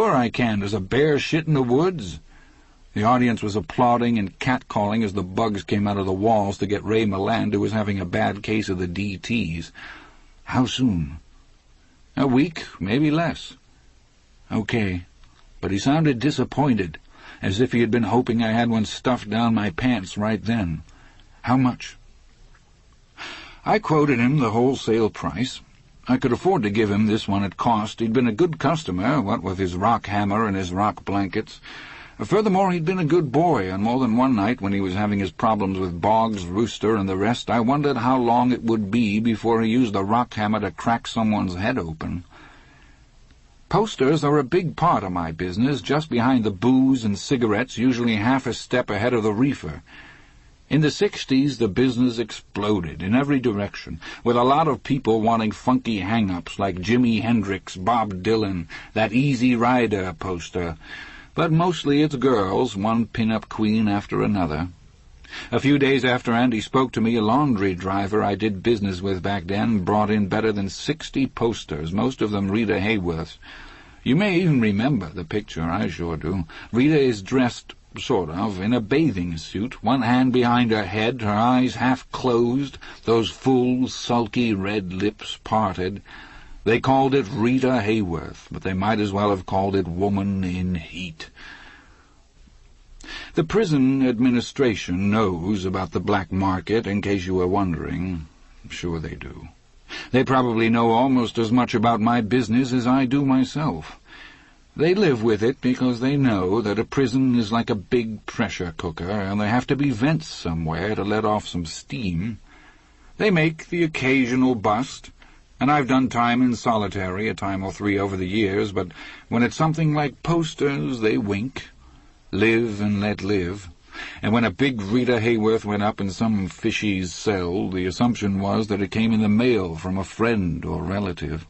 Sure I can. There's a bear shit in the woods." The audience was applauding and catcalling as the bugs came out of the walls to get Ray Milland, who was having a bad case of the DTs. "How soon?" "A week, maybe less." "Okay." But he sounded disappointed, as if he had been hoping I had one stuffed down my pants right then. "How much?" I quoted him the wholesale price. I could afford to give him this one at cost. He'd been a good customer, what with his rock hammer and his rock blankets. Furthermore, he'd been a good boy. On more than one night, when he was having his problems with Boggs, Rooster, and the rest, I wondered how long it would be before he used the rock hammer to crack someone's head open. Posters are a big part of my business, just behind the booze and cigarettes, usually half a step ahead of the reefer. In the 60s, the business exploded in every direction, with a lot of people wanting funky hang-ups like Jimi Hendrix, Bob Dylan, that Easy Rider poster. But mostly it's girls, one pin-up queen after another. A few days after Andy spoke to me, a laundry driver I did business with back then brought in better than 60 posters, most of them Rita Hayworth's. You may even remember the picture, I sure do. Rita is dressed, sort of, in a bathing suit, one hand behind her head, her eyes half closed, those full, sulky red lips parted. They called it Rita Hayworth, but they might as well have called it Woman in Heat. The prison administration knows about the black market, in case you were wondering. Sure they do. They probably know almost as much about my business as I do myself. They live with it because they know that a prison is like a big pressure cooker, and there have to be vents somewhere to let off some steam. They make the occasional bust, and I've done time in solitary, a time or three over the years, but when it's something like posters, they wink. Live and let live. And when a big Rita Hayworth went up in some fishy's cell, the assumption was that it came in the mail from a friend or relative.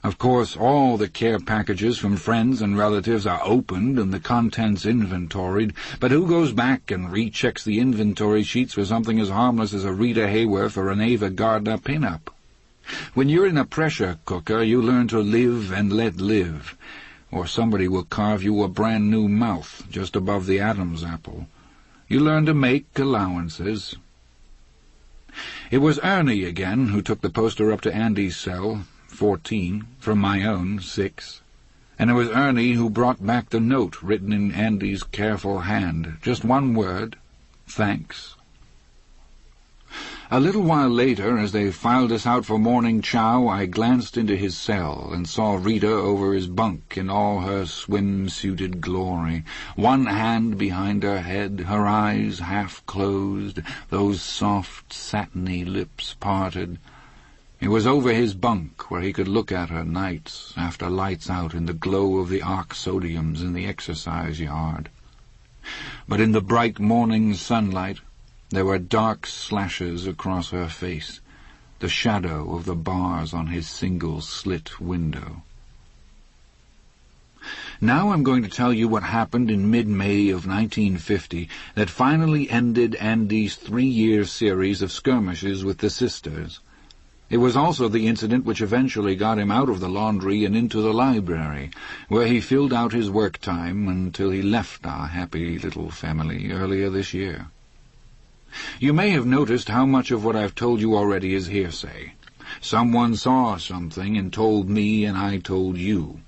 Of course, all the care packages from friends and relatives are opened and the contents inventoried, but who goes back and rechecks the inventory sheets for something as harmless as a Rita Hayworth or an Ava Gardner pin-up? When you're in a pressure cooker, you learn to live and let live, or somebody will carve you a brand-new mouth just above the Adam's apple. You learn to make allowances. It was Ernie again who took the poster up to Andy's cell, 14, from my own, 6. And it was Ernie who brought back the note written in Andy's careful hand. Just one word, thanks. A little while later, as they filed us out for morning chow, I glanced into his cell and saw Rita over his bunk in all her swim-suited glory, one hand behind her head, her eyes half closed, those soft, satiny lips parted. It was over his bunk, where he could look at her nights, after lights out in the glow of the arc sodiums in the exercise yard. But in the bright morning sunlight, there were dark slashes across her face, the shadow of the bars on his single slit window. Now I'm going to tell you what happened in mid-May of 1950 that finally ended Andy's 3-year series of skirmishes with the sisters. It was also the incident which eventually got him out of the laundry and into the library, where he filled out his work time until he left our happy little family earlier this year. You may have noticed how much of what I've told you already is hearsay. Someone saw something and told me, and I told you.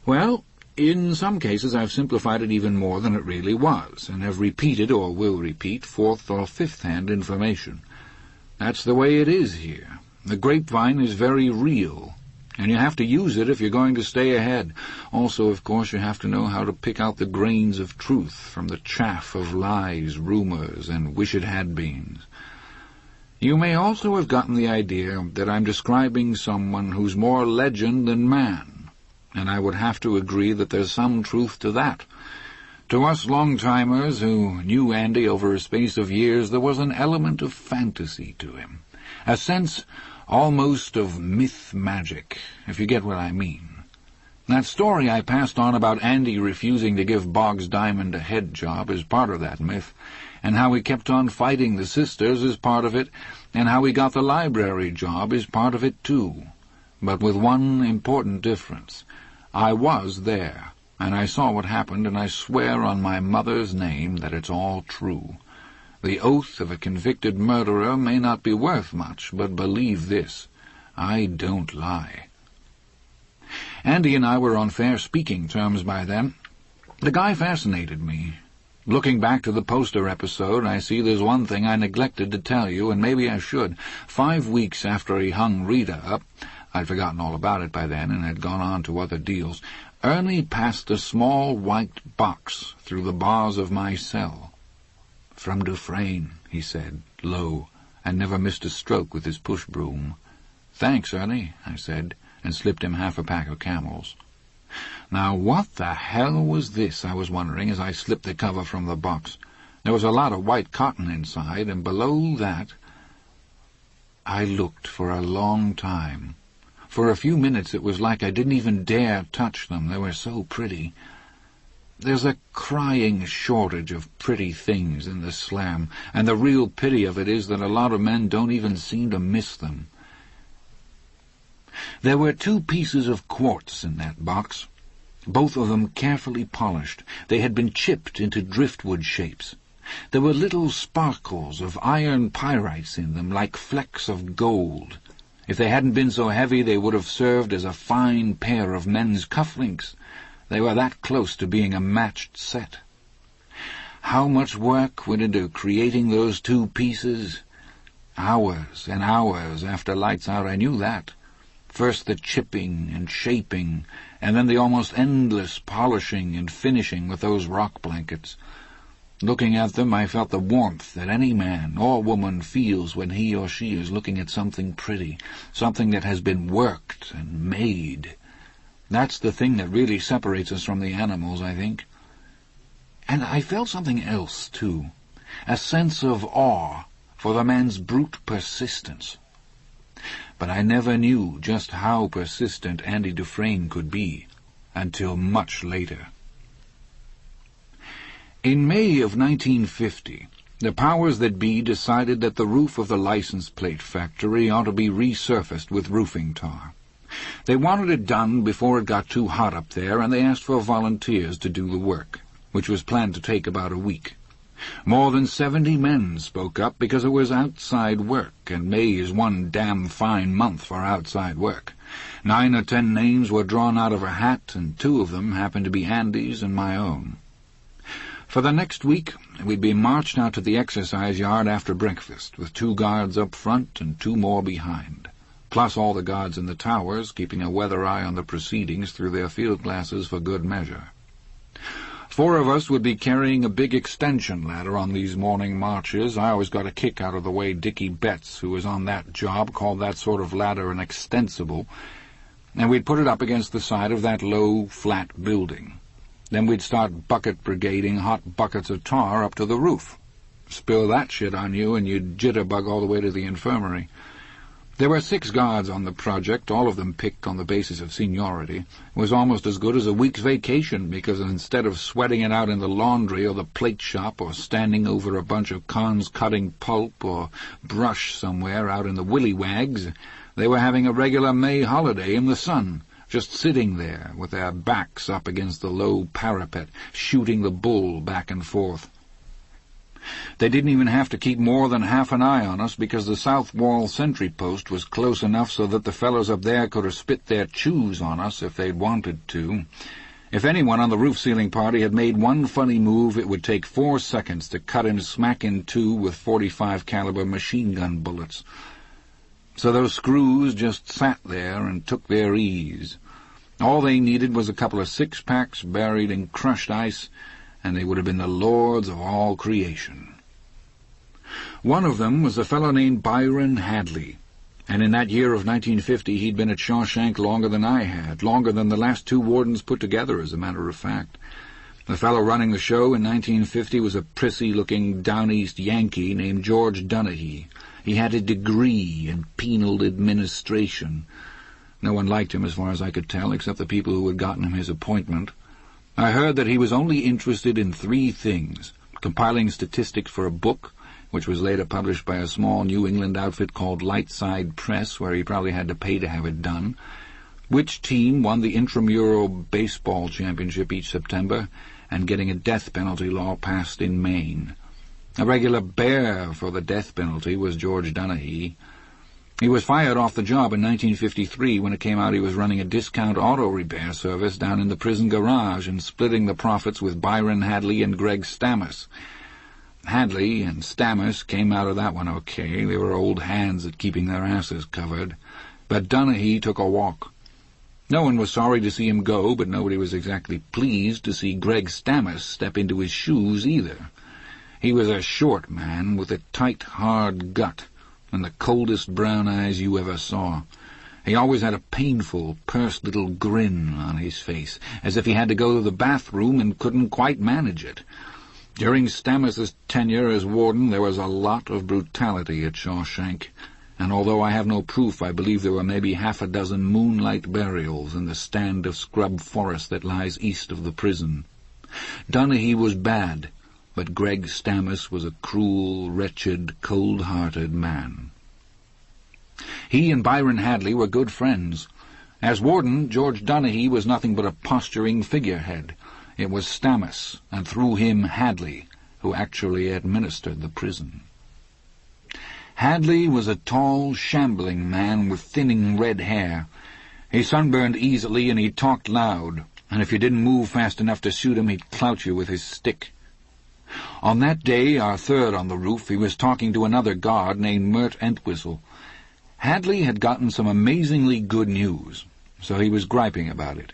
Well, in some cases I've simplified it even more than it really was, and have repeated, or will repeat, fourth or fifth-hand information. That's the way it is here. The grapevine is very real, and you have to use it if you're going to stay ahead. Also, of course, you have to know how to pick out the grains of truth from the chaff of lies, rumors, and wish-it-had-beens. You may also have gotten the idea that I'm describing someone who's more legend than man, and I would have to agree that there's some truth to that. To us long-timers who knew Andy over a space of years, there was an element of fantasy to him, a sense almost of myth-magic, if you get what I mean. That story I passed on about Andy refusing to give Boggs Diamond a head job is part of that myth, and how he kept on fighting the sisters is part of it, and how he got the library job is part of it too, but with one important difference. I was there, and I saw what happened, and I swear on my mother's name that it's all true. The oath of a convicted murderer may not be worth much, but believe this, I don't lie. Andy and I were on fair speaking terms by then. The guy fascinated me. Looking back to the poster episode, I see there's one thing I neglected to tell you, and maybe I should. 5 weeks after he hung Rita up, I'd forgotten all about it by then and had gone on to other deals, Ernie passed a small white box through the bars of my cell. "From Dufresne," he said, low, and never missed a stroke with his push-broom. "Thanks, Ernie," I said, and slipped him half a pack of Camels. Now, what the hell was this, I was wondering, as I slipped the cover from the box. There was a lot of white cotton inside, and below that... I looked for a long time. For a few minutes it was like I didn't even dare touch them, they were so pretty. There's a crying shortage of pretty things in the slam, and the real pity of it is that a lot of men don't even seem to miss them. There were 2 pieces of quartz in that box, both of them carefully polished. They had been chipped into driftwood shapes. There were little sparkles of iron pyrites in them, like flecks of gold. If they hadn't been so heavy, they would have served as a fine pair of men's cufflinks. They were that close to being a matched set. How much work went into creating those 2 pieces? Hours and hours after lights out, I knew that. First the chipping and shaping, and then the almost endless polishing and finishing with those rock blankets. Looking at them, I felt the warmth that any man or woman feels when he or she is looking at something pretty, something that has been worked and made. That's the thing that really separates us from the animals, I think. And I felt something else, too, a sense of awe for the man's brute persistence. But I never knew just how persistent Andy Dufresne could be until much later. In May of 1950, the powers that be decided that the roof of the license plate factory ought to be resurfaced with roofing tar. They wanted it done before it got too hot up there, and they asked for volunteers to do the work, which was planned to take about a week. More than 70 men spoke up because it was outside work, and May is one damn fine month for outside work. 9 or 10 names were drawn out of a hat, and 2 of them happened to be Andy's and my own. For the next week, we'd be marched out to the exercise yard after breakfast, with 2 guards up front and 2 more behind, plus all the guards in the towers, keeping a weather eye on the proceedings through their field glasses for good measure. 4 of us would be carrying a big extension ladder on these morning marches. I always got a kick out of the way Dickie Betts, who was on that job, called that sort of ladder an extensible, and we'd put it up against the side of that low, flat building. Then we'd start bucket brigading hot buckets of tar up to the roof. Spill that shit on you, and you'd jitterbug all the way to the infirmary. There were 6 guards on the project, all of them picked on the basis of seniority. It was almost as good as a week's vacation, because instead of sweating it out in the laundry or the plate shop or standing over a bunch of cons cutting pulp or brush somewhere out in the willywags, they were having a regular May holiday in the sun, just sitting there with their backs up against the low parapet, shooting the bull back and forth. They didn't even have to keep more than half an eye on us, because the south wall sentry post was close enough so that the fellows up there could have spit their chews on us if they'd wanted to. If anyone on the roof-sealing party had made one funny move, it would take 4 seconds to cut him smack in 2 with .45 caliber machine gun bullets. So those screws just sat there and took their ease. All they needed was a couple of 6-packs buried in crushed ice, and they would have been the lords of all creation. One of them was a fellow named Byron Hadley, and in that year of 1950 he'd been at Shawshank longer than I had, longer than the last 2 wardens put together, as a matter of fact. The fellow running the show in 1950 was a prissy-looking down-east Yankee named George Dunahee. He had a degree in penal administration. No one liked him as far as I could tell, except the people who had gotten him his appointment. I heard that he was only interested in 3 things: compiling statistics for a book, which was later published by a small New England outfit called Lightside Press, where he probably had to pay to have it done, which team won the intramural baseball championship each September, and getting a death penalty law passed in Maine. A regular bear for the death penalty was George Donaghy. He was fired off the job in 1953 when it came out he was running a discount auto repair service down in the prison garage and splitting the profits with Byron Hadley and Greg Stammis. Hadley and Stammis came out of that one okay. They were old hands at keeping their asses covered. But Donaghy took a walk. No one was sorry to see him go, but nobody was exactly pleased to see Greg Stammis step into his shoes either. He was a short man with a tight, hard gut and the coldest brown eyes you ever saw. He always had a painful, pursed little grin on his face, as if he had to go to the bathroom and couldn't quite manage it. During Stammis's tenure as warden, there was a lot of brutality at Shawshank, and although I have no proof, I believe there were maybe half a dozen moonlight burials in the stand of scrub forest that lies east of the prison. Donaghy was bad, but Greg Stammis was a cruel, wretched, cold-hearted man. He and Byron Hadley were good friends. As warden, George Donaghy was nothing but a posturing figurehead. It was Stammis, and through him Hadley, who actually administered the prison. Hadley was a tall, shambling man with thinning red hair. He sunburned easily and he talked loud, and if you didn't move fast enough to shoot him, he'd clout you with his stick. On that day, our third on the roof, he was talking to another guard named Mert Entwistle. Hadley had gotten some amazingly good news, so he was griping about it.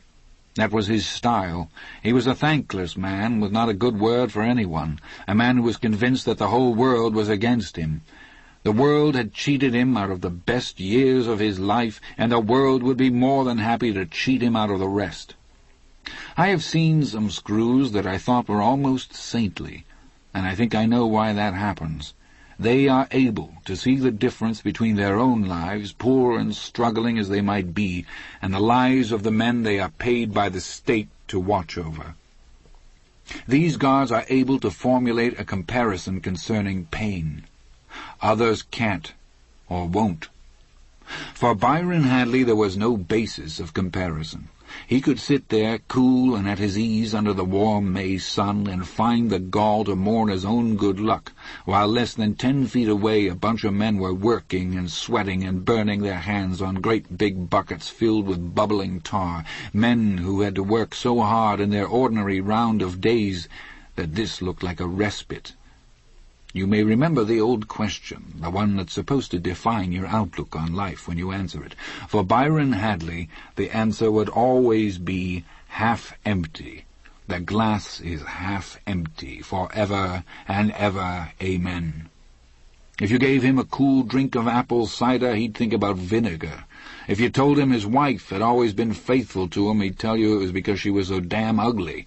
That was his style. He was a thankless man with not a good word for anyone, a man who was convinced that the whole world was against him. The world had cheated him out of the best years of his life, and the world would be more than happy to cheat him out of the rest. I have seen some screws that I thought were almost saintly, and I think I know why that happens. They are able to see the difference between their own lives, poor and struggling as they might be, and the lives of the men they are paid by the state to watch over. These guards are able to formulate a comparison concerning pain. Others can't, or won't. For Byron Hadley there was no basis of comparison. He could sit there, cool and at his ease under the warm May sun, and find the gall to mourn his own good luck, while less than 10 feet away a bunch of men were working and sweating and burning their hands on great big buckets filled with bubbling tar, men who had to work so hard in their ordinary round of days that this looked like a respite. You may remember the old question, the one that's supposed to define your outlook on life when you answer it. For Byron Hadley, the answer would always be half empty. The glass is half empty, forever and ever, amen. If you gave him a cool drink of apple cider, he'd think about vinegar. If you told him his wife had always been faithful to him, he'd tell you it was because she was so damn ugly.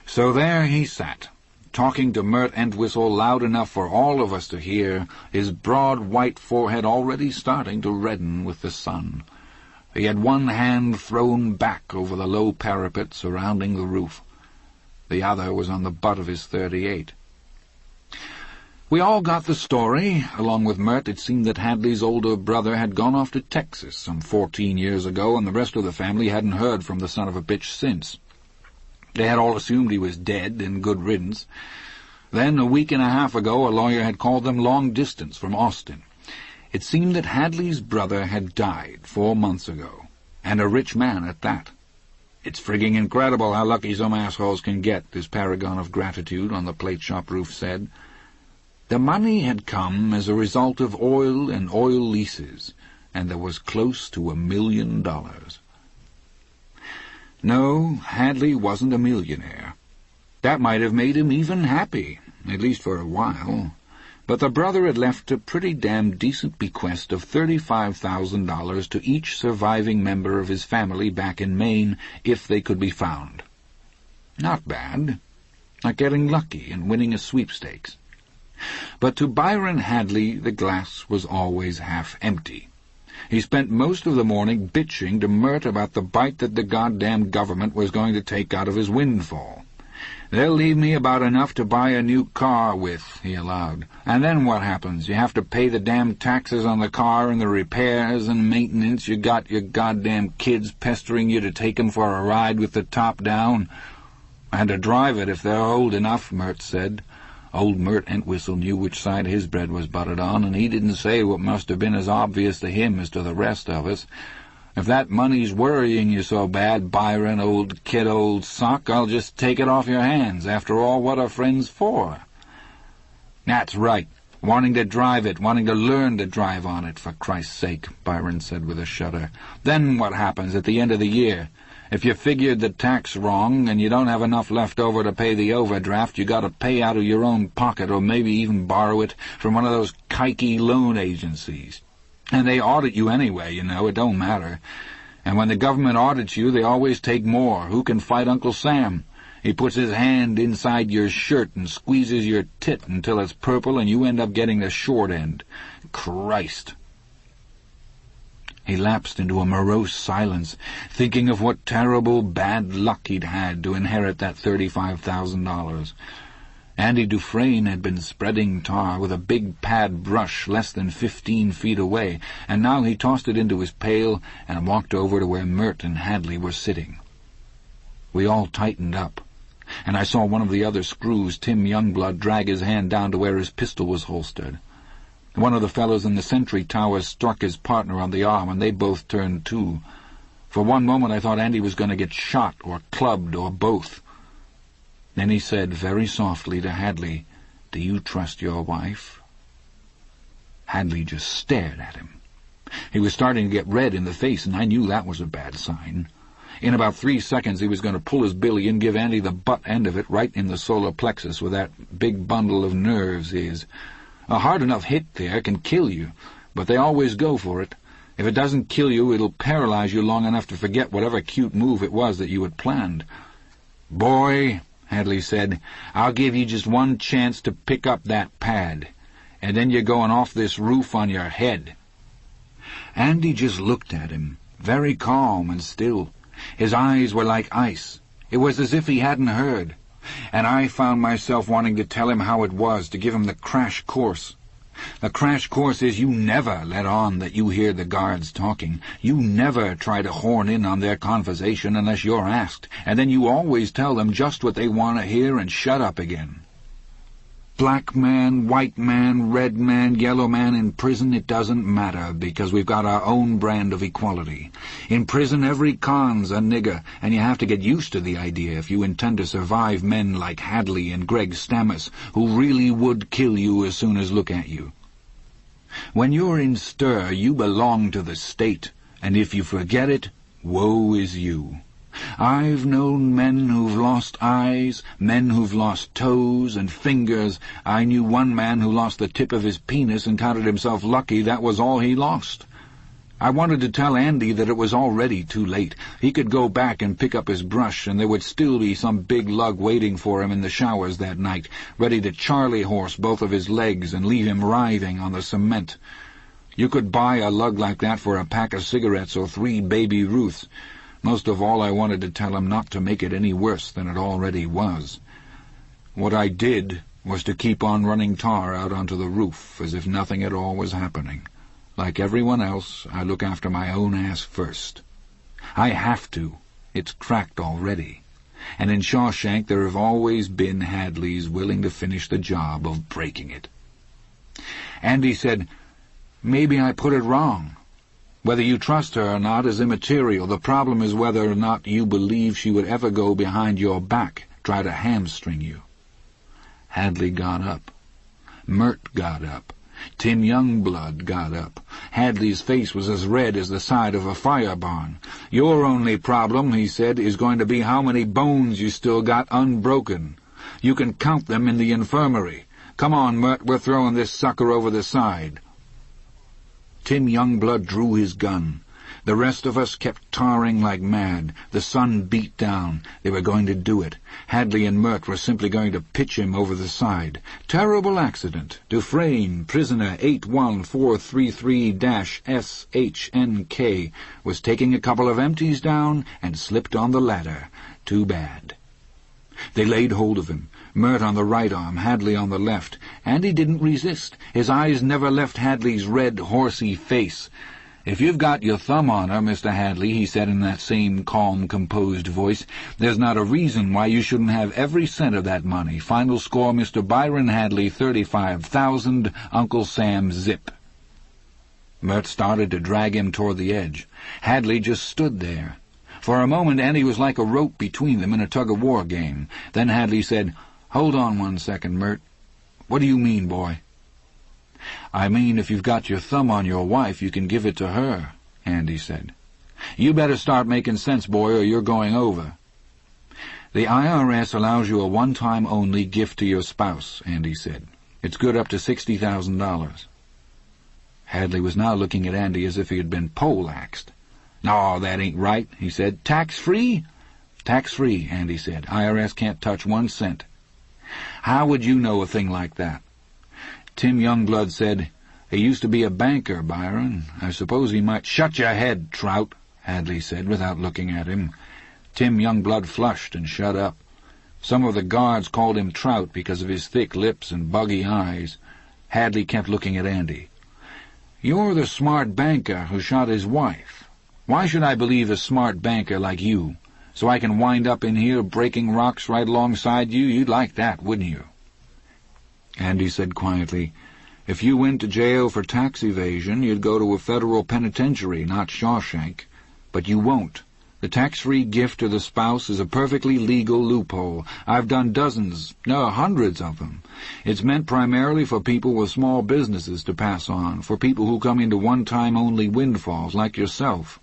So there he sat, talking to Mert Entwistle loud enough for all of us to hear, his broad white forehead already starting to redden with the sun. He had one hand thrown back over the low parapet surrounding the roof. The other was on the butt of his .38. We all got the story. Along with Mert, it seemed that Hadley's older brother had gone off to Texas some 14 years ago, and the rest of the family hadn't heard from the son of a bitch since. They had all assumed he was dead, and good riddance. Then, a week and a half ago, a lawyer had called them long distance from Austin. It seemed that Hadley's brother had died 4 months ago, and a rich man at that. It's frigging incredible how lucky some assholes can get, this paragon of gratitude on the plate shop roof said. The money had come as a result of oil and oil leases, and there was close to $1 million. No, Hadley wasn't a millionaire. That might have made him even happy, at least for a while. But the brother had left a pretty damn decent bequest of $35,000 to each surviving member of his family back in Maine, if they could be found. Not bad. Like getting lucky and winning a sweepstakes. But to Byron Hadley the glass was always half empty. He spent most of the morning bitching to Mert about the bite that the goddamn government was going to take out of his windfall. They'll leave me about enough to buy a new car with," he allowed. "And then what happens? You have to pay the damn taxes on the car and the repairs and maintenance. You got your goddamn kids pestering you to take 'em for a ride with the top down. And to drive it if they're old enough," Mert said. Old Mert Entwistle knew which side his bread was buttered on, and he didn't say what must have been as obvious to him as to the rest of us. "If that money's worrying you so bad, Byron, old kid, old sock, I'll just take it off your hands. After all, what are friends for?" "That's right. Wanting to drive it, wanting to learn to drive on it, for Christ's sake," Byron said with a shudder. "Then what happens at the end of the year? If you figured the tax wrong and you don't have enough left over to pay the overdraft, you got to pay out of your own pocket or maybe even borrow it from one of those kikey loan agencies. And they audit you anyway, you know, it don't matter. And when the government audits you, they always take more. Who can fight Uncle Sam? He puts his hand inside your shirt and squeezes your tit until it's purple, and you end up getting the short end. Christ!" He lapsed into a morose silence, thinking of what terrible bad luck he'd had to inherit that $35,000. Andy Dufresne had been spreading tar with a big pad brush less than 15 feet away, and now he tossed it into his pail and walked over to where Mert and Hadley were sitting. We all tightened up, and I saw one of the other screws, Tim Youngblood, drag his hand down to where his pistol was holstered. One of the fellows in the sentry tower struck his partner on the arm, and they both turned too. For one moment I thought Andy was going to get shot or clubbed or both. Then he said very softly to Hadley, "Do you trust your wife?" Hadley just stared at him. He was starting to get red in the face, and I knew that was a bad sign. In about 3 seconds he was going to pull his billy and give Andy the butt end of it right in the solar plexus where that big bundle of nerves is. A hard enough hit there can kill you, but they always go for it. If it doesn't kill you, it'll paralyze you long enough to forget whatever cute move it was that you had planned. "Boy," Hadley said, "I'll give you just one chance to pick up that pad, and then you're going off this roof on your head." Andy just looked at him, very calm and still. His eyes were like ice. It was as if he hadn't heard. And I found myself wanting to tell him how it was, to give him the crash course. The crash course is you never let on that you hear the guards talking. You never try to horn in on their conversation unless you're asked, and then you always tell them just what they want to hear and shut up again. Black man, white man, red man, yellow man, in prison it doesn't matter, because we've got our own brand of equality. In prison every con's a nigger, and you have to get used to the idea if you intend to survive men like Hadley and Greg Stammis, who really would kill you as soon as look at you. When you're in stir, you belong to the state, and if you forget it, woe is you. I've known men who've lost eyes, men who've lost toes and fingers. I knew one man who lost the tip of his penis and counted himself lucky that was all he lost. I wanted to tell Andy that it was already too late. He could go back and pick up his brush, and there would still be some big lug waiting for him in the showers that night, ready to Charlie horse both of his legs and leave him writhing on the cement. You could buy a lug like that for a pack of cigarettes or 3 Baby Ruths. Most of all, I wanted to tell him not to make it any worse than it already was. What I did was to keep on running tar out onto the roof as if nothing at all was happening. Like everyone else, I look after my own ass first. I have to. It's cracked already. And in Shawshank there have always been Hadleys willing to finish the job of breaking it. Andy said, "Maybe I put it wrong. Whether you trust her or not is immaterial. The problem is whether or not you believe she would ever go behind your back, try to hamstring you." Hadley got up. Mert got up. Tim Youngblood got up. Hadley's face was as red as the side of a fire barn. "Your only problem," he said, "is going to be how many bones you still got unbroken. You can count them in the infirmary. Come on, Mert, we're throwing this sucker over the side." Tim Youngblood drew his gun. The rest of us kept tarring like mad. The sun beat down. They were going to do it. Hadley and Mert were simply going to pitch him over the side. Terrible accident. Dufresne, prisoner 81433-SHNK, was taking a couple of empties down and slipped on the ladder. Too bad. They laid hold of him, Mert on the right arm, Hadley on the left. Andy didn't resist. His eyes never left Hadley's red, horsey face. "If you've got your thumb on her, Mr. Hadley," he said in that same calm, composed voice, "there's not a reason why you shouldn't have every cent of that money. Final score, Mr. Byron Hadley, 35,000, Uncle Sam zip." Mert started to drag him toward the edge. Hadley just stood there. For a moment Andy was like a rope between them in a tug-of-war game. Then Hadley said, "Hold on 1 second, Mert. What do you mean, boy?" "I mean, if you've got your thumb on your wife, you can give it to her," Andy said. "You better start making sense, boy, or you're going over." "The IRS allows you a one-time-only gift to your spouse," Andy said. "It's good up to $60,000. Hadley was now looking at Andy as if he had been poleaxed. "No, that ain't right," he said. "Tax-free?" "Tax-free," Andy said. "IRS can't touch 1 cent. "How would you know a thing like that?" Tim Youngblood said, "He used to be a banker, Byron. I suppose he might—" "Shut your head, Trout," Hadley said, without looking at him. Tim Youngblood flushed and shut up. Some of the guards called him Trout because of his thick lips and buggy eyes. Hadley kept looking at Andy. "You're the smart banker who shot his wife. Why should I believe a smart banker like you? So I can wind up in here breaking rocks right alongside you? You'd like that, wouldn't you?" Andy said quietly, "If you went to jail for tax evasion, you'd go to a federal penitentiary, not Shawshank. But you won't. The tax-free gift to the spouse is a perfectly legal loophole. I've done dozens, no, hundreds of them. It's meant primarily for people with small businesses to pass on, for people who come into one-time-only windfalls like yourself."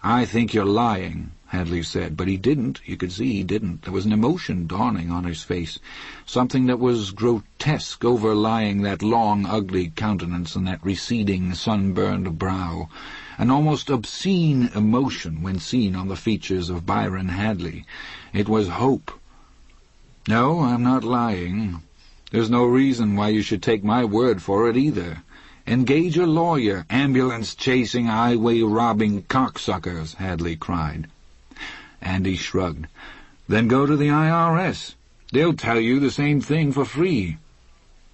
"I think you're lying," Hadley said, but he didn't. You could see he didn't. There was an emotion dawning on his face, something that was grotesque overlying that long, ugly countenance and that receding, sunburned brow, an almost obscene emotion when seen on the features of Byron Hadley. It was hope. "No, I'm not lying. There's no reason why you should take my word for it either. Engage a lawyer, ambulance-chasing, highway-robbing cocksuckers," Hadley cried. Andy shrugged. "Then go to the IRS. They'll tell you the same thing for free.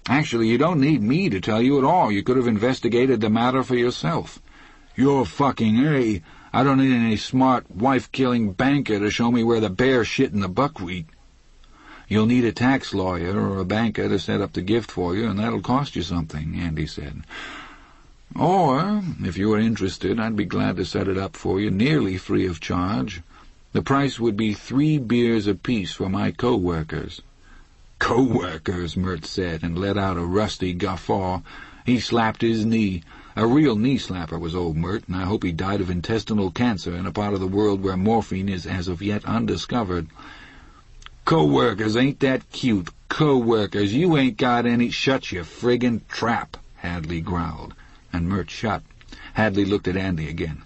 Actually, you don't need me to tell you at all. You could have investigated the matter for yourself. You're fucking A. I don't need any smart, wife-killing banker to show me where the bear shit in the buckwheat. You'll need a tax lawyer or a banker to set up the gift for you, and that'll cost you something," Andy said. "Or, if you were interested, I'd be glad to set it up for you, nearly free of charge. The price would be 3 beers apiece for my co-workers." "Co-workers," Mert said, and let out a rusty guffaw. He slapped his knee. A real knee-slapper was old Mert, and I hope he died of intestinal cancer in a part of the world where morphine is as of yet undiscovered. "Co-workers, ain't that cute? Co-workers, you ain't got any—" "Shut your friggin' trap," Hadley growled, and Mert shut. Hadley looked at Andy again.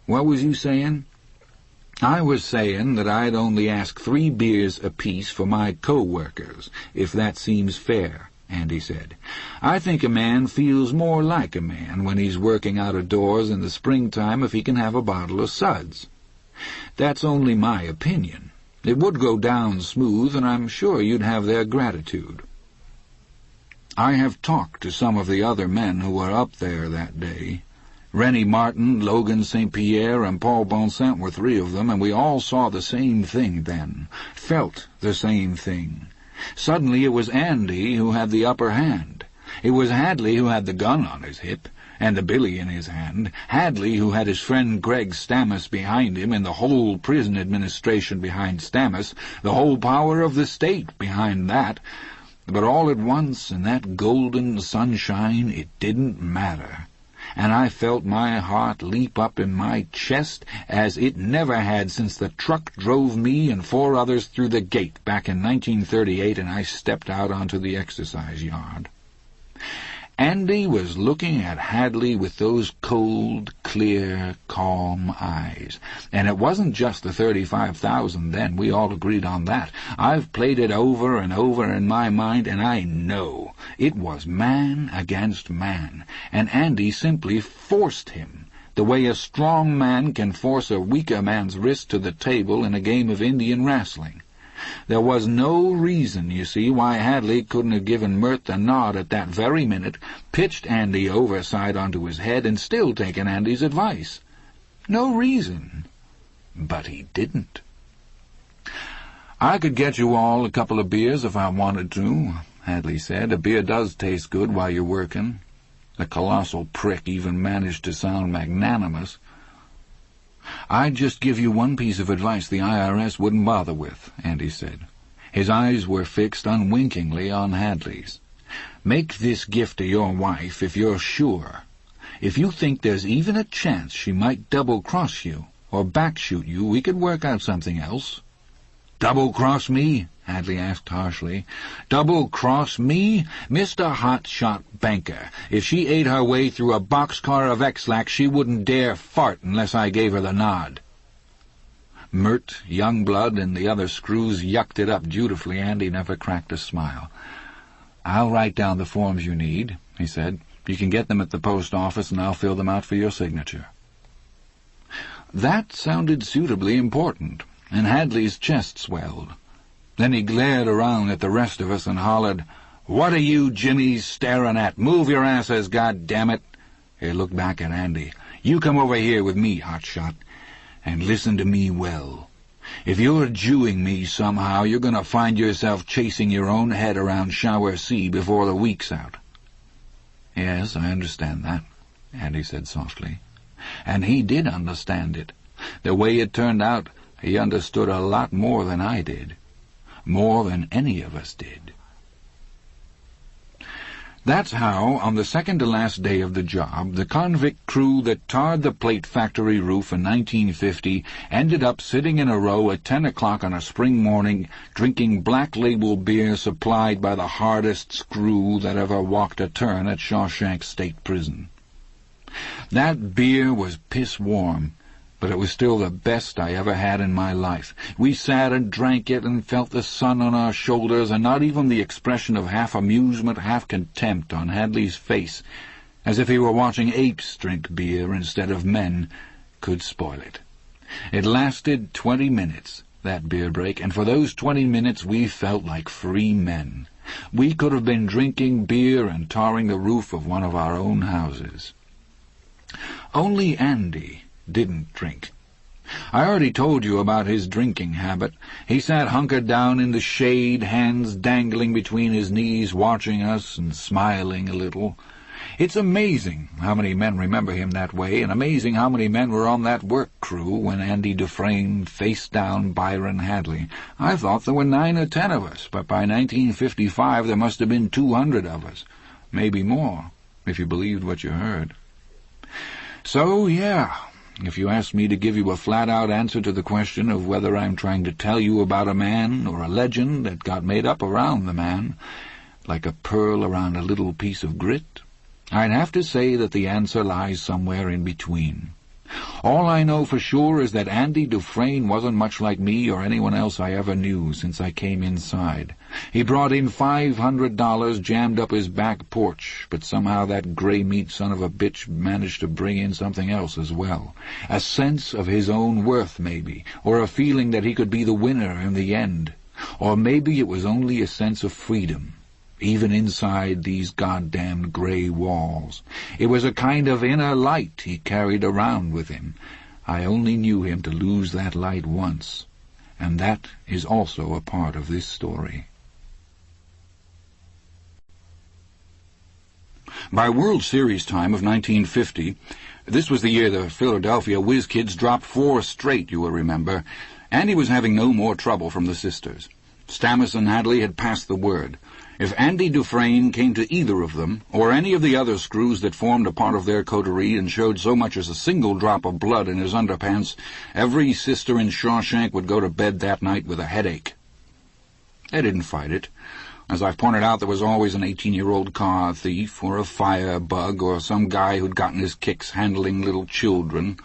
"What was you saying?" "I was saying that I'd only ask 3 beers apiece for my co-workers, if that seems fair," Andy said. "I think a man feels more like a man when he's working out of doors in the springtime if he can have a bottle of suds. That's only my opinion. It would go down smooth, and I'm sure you'd have their gratitude. I have talked to some of the other men who were up there that day. Rennie Martin, Logan St. Pierre, and Paul Bonsaint were 3 of them, and we all saw the same thing then, felt the same thing. Suddenly it was Andy who had the upper hand. It was Hadley who had the gun on his hip, and the billy in his hand, Hadley who had his friend Greg Stammes behind him, and the whole prison administration behind Stammes, the whole power of the state behind that. But all at once, in that golden sunshine, it didn't matter, and I felt my heart leap up in my chest as it never had since the truck drove me and 4 others through the gate back in 1938 and I stepped out onto the exercise yard. Andy was looking at Hadley with those cold, clear, calm eyes. And it wasn't just the 35,000 then. We all agreed on that. I've played it over and over in my mind, and I know. It was man against man, and Andy simply forced him, the way a strong man can force a weaker man's wrist to the table in a game of Indian wrestling. There was no reason, you see, why Hadley couldn't have given Mert a nod at that very minute, pitched Andy overside onto his head, and still taken Andy's advice. No reason. But he didn't. "I could get you all a couple of beers if I wanted to," Hadley said. "A beer does taste good while you're working." The colossal prick even managed to sound magnanimous. "I'd just give you one piece of advice the IRS wouldn't bother with," Andy said. His eyes were fixed unwinkingly on Hadley's. "Make this gift to your wife if you're sure. If you think there's even a chance she might double-cross you or backshoot you, we could work out something else." "Double-cross me?" Hadley asked harshly. "Double-cross me? Mr. Hot-Shot Banker. If she ate her way through a boxcar of X-Lax, she wouldn't dare fart unless I gave her the nod." Mert, Youngblood, and the other screws yucked it up dutifully. Andy never cracked a smile. "I'll write down the forms you need," he said. "You can get them at the post office, and I'll fill them out for your signature." That sounded suitably important, and Hadley's chest swelled. Then he glared around at the rest of us and hollered, "What are you Jimmies staring at? Move your asses, goddammit!" He looked back at Andy. "You come over here with me, Hotshot, and listen to me well. If you're Jewing me somehow, you're going to find yourself chasing your own head around Shower Sea before the week's out." "Yes, I understand that," Andy said softly. And he did understand it. The way it turned out, he understood a lot more than I did. More than any of us did. That's how, on the second-to-last day of the job, the convict crew that tarred the plate factory roof in 1950 ended up sitting in a row at 10 o'clock on a spring morning, drinking black-label beer supplied by the hardest screw that ever walked a turn at Shawshank State Prison. That beer was piss-warm, but it was still the best I ever had in my life. We sat and drank it and felt the sun on our shoulders, and not even the expression of half amusement, half contempt on Hadley's face, as if he were watching apes drink beer instead of men, could spoil it. It lasted 20 minutes, that beer break, and for those 20 minutes we felt like free men. We could have been drinking beer and tarring the roof of one of our own houses. Only Andy didn't drink. I already told you about his drinking habit. He sat hunkered down in the shade, hands dangling between his knees, watching us and smiling a little. It's amazing how many men remember him that way, and amazing how many men were on that work crew when Andy Dufresne faced down Byron Hadley. I thought there were 9 or 10 of us, but by 1955 there must have been 200 of us. Maybe more, if you believed what you heard. So, yeah, if you ask me to give you a flat-out answer to the question of whether I'm trying to tell you about a man or a legend that got made up around the man, like a pearl around a little piece of grit, I'd have to say that the answer lies somewhere in between. All I know for sure is that Andy Dufresne wasn't much like me or anyone else I ever knew since I came inside. He brought in $500 jammed up his back porch, but somehow that gray-meat son of a bitch managed to bring in something else as well. A sense of his own worth, maybe, or a feeling that he could be the winner in the end. Or maybe it was only a sense of freedom, even inside these goddamned gray walls. It was a kind of inner light he carried around with him. I only knew him to lose that light once, and that is also a part of this story. By World Series time of 1950, this was the year the Philadelphia Whiz Kids dropped 4 straight, you will remember, Andy was having no more trouble from the sisters. Stammis and Hadley had passed the word. If Andy Dufresne came to either of them, or any of the other screws that formed a part of their coterie and showed so much as a single drop of blood in his underpants, every sister in Shawshank would go to bed that night with a headache. They didn't fight it. As I've pointed out, there was always an 18-year-old car thief, or a firebug, or some guy who'd gotten his kicks handling little children.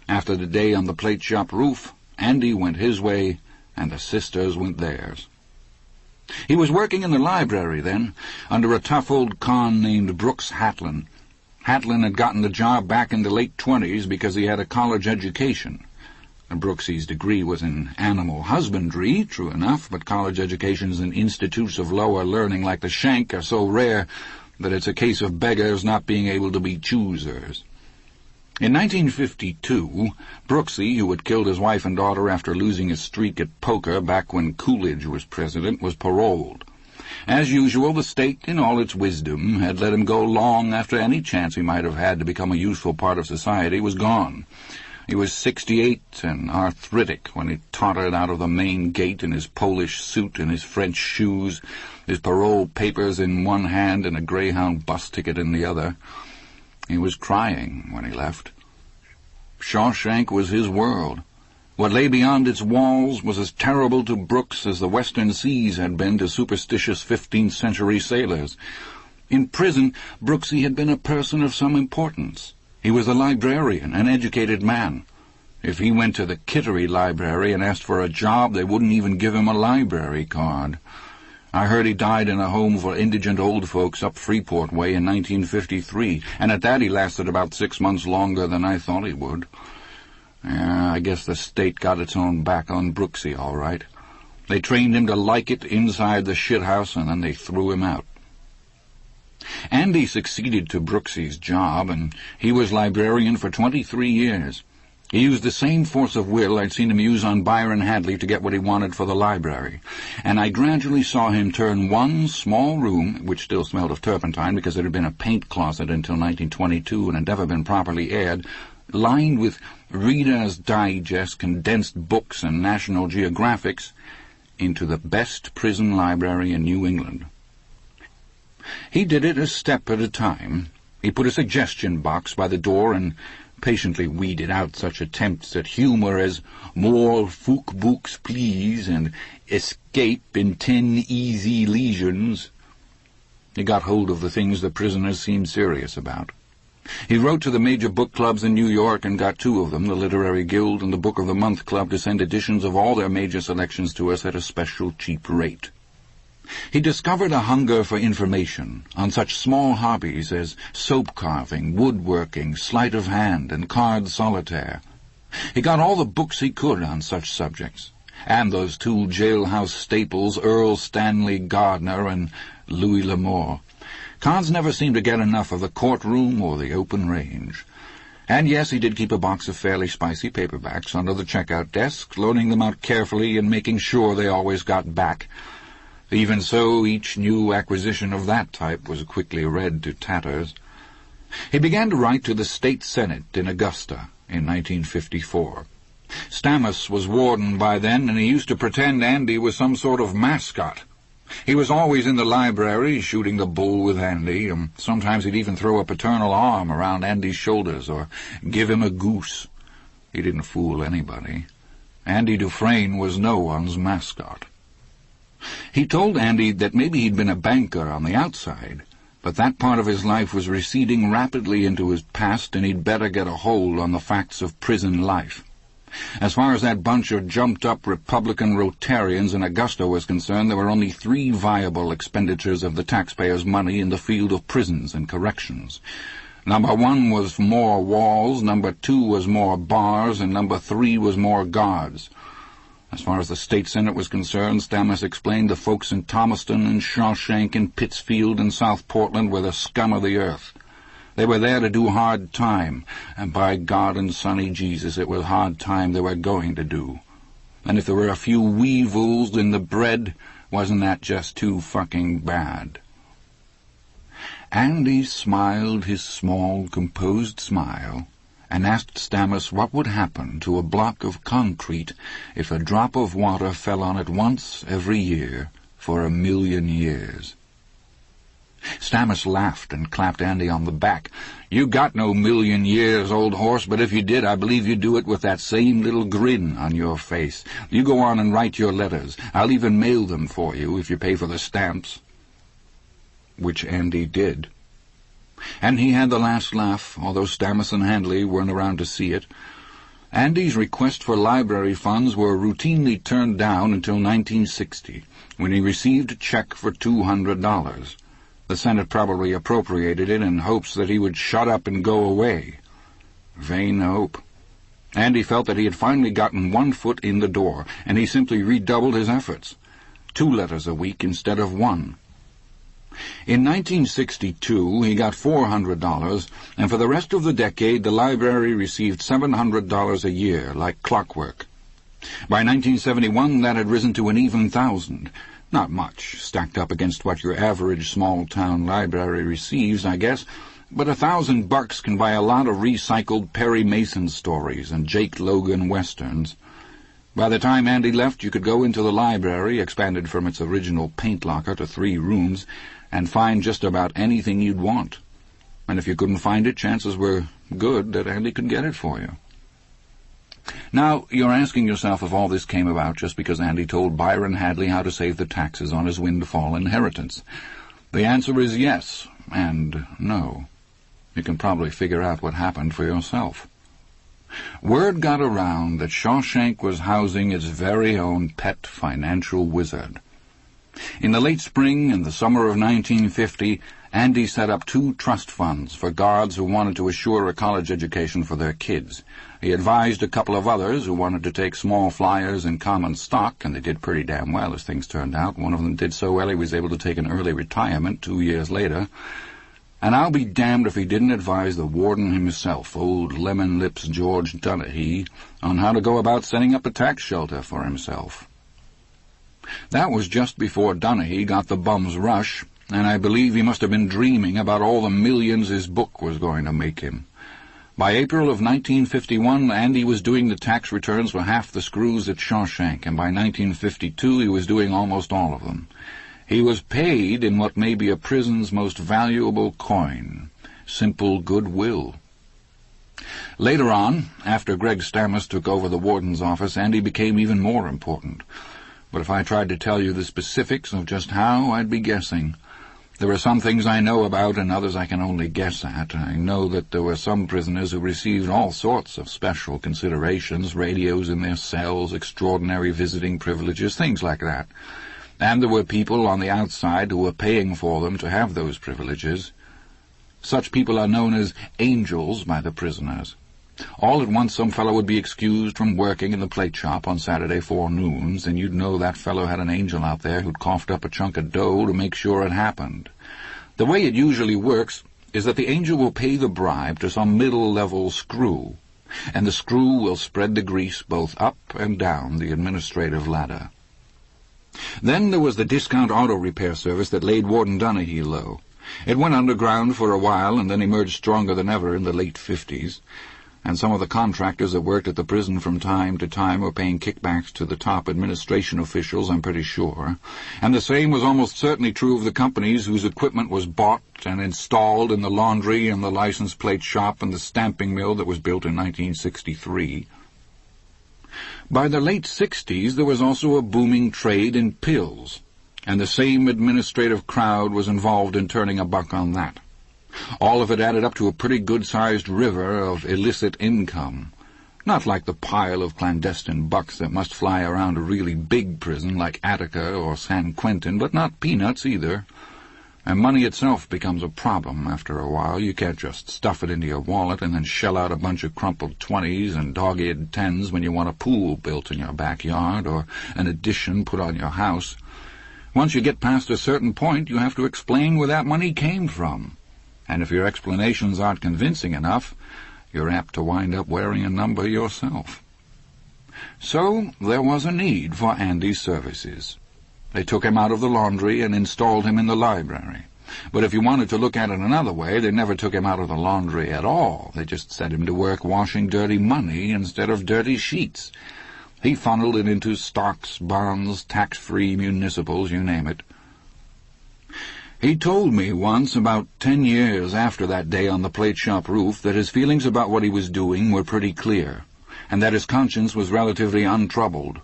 After the day on the plate shop roof, Andy went his way, and the sisters went theirs. He was working in the library then, under a tough old con named Brooks Hatlin. Hatlin had gotten the job back in the late 20s because he had a college education. Brooksy's degree was in animal husbandry, true enough, but college educations and institutes of lower learning like the Shank are so rare that it's a case of beggars not being able to be choosers. In 1952, Brooksy, who had killed his wife and daughter after losing his streak at poker back when Coolidge was president, was paroled. As usual, the state, in all its wisdom, had let him go long after any chance he might have had to become a useful part of society was gone. He was 68 and arthritic when he tottered out of the main gate in his Polish suit and his French shoes, his parole papers in one hand and a Greyhound bus ticket in the other. He was crying when he left. Shawshank was his world. What lay beyond its walls was as terrible to Brooks as the western seas had been to superstitious 15th-century sailors. In prison, Brooksy had been a person of some importance. He was a librarian, an educated man. If he went to the Kittery Library and asked for a job, they wouldn't even give him a library card. I heard he died in a home for indigent old folks up Freeport Way in 1953, and at that he lasted about 6 months longer than I thought he would. I guess the state got its own back on Brooksy, all right. They trained him to like it inside the shithouse, and then they threw him out. Andy succeeded to Brooksy's job, and he was librarian for 23 years. He used the same force of will I'd seen him use on Byron Hadley to get what he wanted for the library, and I gradually saw him turn one small room, which still smelled of turpentine because it had been a paint closet until 1922 and had never been properly aired, lined with Reader's Digest, condensed books, and National Geographics, into the best prison library in New England. He did it a step at a time. He put a suggestion box by the door and patiently weeded out such attempts at humor as "more Fook books, please," and "escape in 10 easy lesions." He got hold of the things the prisoners seemed serious about. He wrote to the major book clubs in New York and got 2 of them, the Literary Guild and the Book of the Month Club, to send editions of all their major selections to us at a special cheap rate. He discovered a hunger for information on such small hobbies as soap-carving, woodworking, sleight of hand, and card solitaire. He got all the books he could on such subjects, and those 2 jailhouse staples, Earl Stanley Gardner and Louis L'Amour. Cards never seemed to get enough of the courtroom or the open range. And yes, he did keep a box of fairly spicy paperbacks under the checkout desk, loading them out carefully and making sure they always got back. Even so, each new acquisition of that type was quickly read to tatters. He began to write to the State Senate in Augusta in 1954. Stammus was warden by then, and he used to pretend Andy was some sort of mascot. He was always in the library, shooting the bull with Andy, and sometimes he'd even throw a paternal arm around Andy's shoulders or give him a goose. He didn't fool anybody. Andy Dufresne was no one's mascot. He told Andy that maybe he'd been a banker on the outside, but that part of his life was receding rapidly into his past, and he'd better get a hold on the facts of prison life. As far as that bunch of jumped-up Republican Rotarians in Augusta was concerned, there were only 3 viable expenditures of the taxpayers' money in the field of prisons and corrections. Number 1 was more walls, number 2 was more bars, and number 3 was more guards. As far as the State Senate was concerned, Stammus explained the folks in Thomaston and Shawshank and Pittsfield and South Portland were the scum of the earth. They were there to do hard time, and by God and sunny Jesus, it was hard time they were going to do. And if there were a few weevils in the bread, wasn't that just too fucking bad? Andy smiled his small, composed smile, and asked Stammus what would happen to a block of concrete if a drop of water fell on it once every year for 1,000,000 years. Stammus laughed and clapped Andy on the back. "You got no 1,000,000 years, old horse, but if you did, I believe you'd do it with that same little grin on your face. You go on and write your letters. I'll even mail them for you if you pay for the stamps." Which Andy did. And he had the last laugh, although Stammus and Handley weren't around to see it. Andy's requests for library funds were routinely turned down until 1960, when he received a check for $200. The Senate probably appropriated it in hopes that he would shut up and go away. Vain hope. Andy felt that he had finally gotten one foot in the door, and he simply redoubled his efforts. 2 letters a week instead of 1. In 1962, he got $400, and for the rest of the decade, the library received $700 a year, like clockwork. By 1971, that had risen to an even 1,000. Not much, stacked up against what your average small-town library receives, I guess, but $1,000 can buy a lot of recycled Perry Mason stories and Jake Logan westerns. By the time Andy left, you could go into the library, expanded from its original paint locker to 3 rooms, and find just about anything you'd want. And if you couldn't find it, chances were good that Andy could get it for you. Now, you're asking yourself if all this came about just because Andy told Byron Hadley how to save the taxes on his windfall inheritance. The answer is yes and no. You can probably figure out what happened for yourself. Word got around that Shawshank was housing its very own pet financial wizard. In the late spring and the summer of 1950, Andy set up 2 trust funds for guards who wanted to assure a college education for their kids. He advised a couple of others who wanted to take small flyers in common stock, and they did pretty damn well as things turned out. One of them did so well he was able to take an early retirement 2 years later. And I'll be damned if he didn't advise the warden himself, old Lemon Lips George Dunahee, on how to go about setting up a tax shelter for himself. That was just before Dunahee got the bum's rush, and I believe he must have been dreaming about all the millions his book was going to make him. By April of 1951, Andy was doing the tax returns for half the screws at Shawshank, and by 1952 he was doing almost all of them. He was paid in what may be a prison's most valuable coin, simple goodwill. Later on, after Greg Stammes took over the warden's office, Andy became even more important. But if I tried to tell you the specifics of just how, I'd be guessing. There are some things I know about and others I can only guess at. I know that there were some prisoners who received all sorts of special considerations, radios in their cells, extraordinary visiting privileges, things like that. And there were people on the outside who were paying for them to have those privileges. Such people are known as angels by the prisoners. All at once some fellow would be excused from working in the plate shop on Saturday forenoons, and you'd know that fellow had an angel out there who'd coughed up a chunk of dough to make sure it happened. The way it usually works is that the angel will pay the bribe to some middle-level screw, and the screw will spread the grease both up and down the administrative ladder. Then there was the discount auto repair service that laid Warden Dunahee low. It went underground for a while and then emerged stronger than ever in the late 50s. And some of the contractors that worked at the prison from time to time were paying kickbacks to the top administration officials, I'm pretty sure. And the same was almost certainly true of the companies whose equipment was bought and installed in the laundry and the license plate shop and the stamping mill that was built in 1963. By the late 60s, there was also a booming trade in pills, and the same administrative crowd was involved in turning a buck on that. All of it added up to a pretty good-sized river of illicit income. Not like the pile of clandestine bucks that must fly around a really big prison like Attica or San Quentin, but not peanuts either. And money itself becomes a problem after a while. You can't just stuff it into your wallet and then shell out a bunch of crumpled 20s and dog-eared 10s when you want a pool built in your backyard or an addition put on your house. Once you get past a certain point, you have to explain where that money came from. And if your explanations aren't convincing enough, you're apt to wind up wearing a number yourself. So there was a need for Andy's services. They took him out of the laundry and installed him in the library. But if you wanted to look at it another way, they never took him out of the laundry at all. They just set him to work washing dirty money instead of dirty sheets. He funneled it into stocks, bonds, tax-free municipals, you name it. He told me once, about 10 years after that day on the plate shop roof, that his feelings about what he was doing were pretty clear, and that his conscience was relatively untroubled.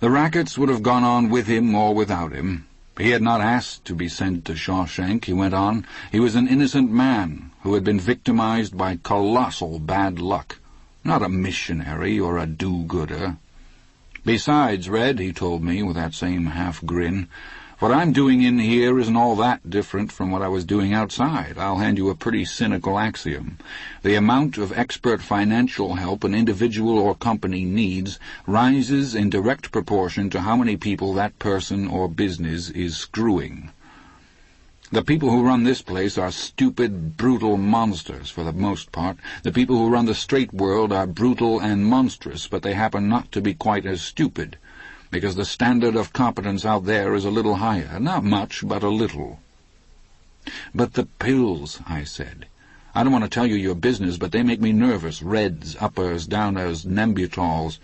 The rackets would have gone on with him or without him. He had not asked to be sent to Shawshank, he went on. He was an innocent man who had been victimized by colossal bad luck, not a missionary or a do-gooder. Besides, Red, he told me with that same half-grin, What I'm doing in here isn't all that different from what I was doing outside. I'll hand you a pretty cynical axiom. The amount of expert financial help an individual or company needs rises in direct proportion to how many people that person or business is screwing. The people who run this place are stupid, brutal monsters for the most part. The people who run the straight world are brutal and monstrous, but they happen not to be quite as stupid, because the standard of competence out there is a little higher. Not much, but a little. "But the pills," I said. "I don't want to tell you your business, but they make me nervous. Reds, uppers, downers, nembutols.